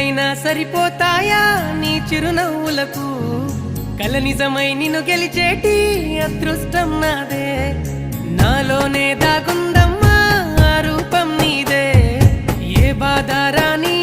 కోట్లైనా సరిపోతాయా నీ చిరునవ్వులకు కల నిజమై నిన్ను గెలిచేటి అదృష్టం నాదే నాలోనే దాగుందమ్మా ఆ రూపం నీదే ఏ బాధ రాని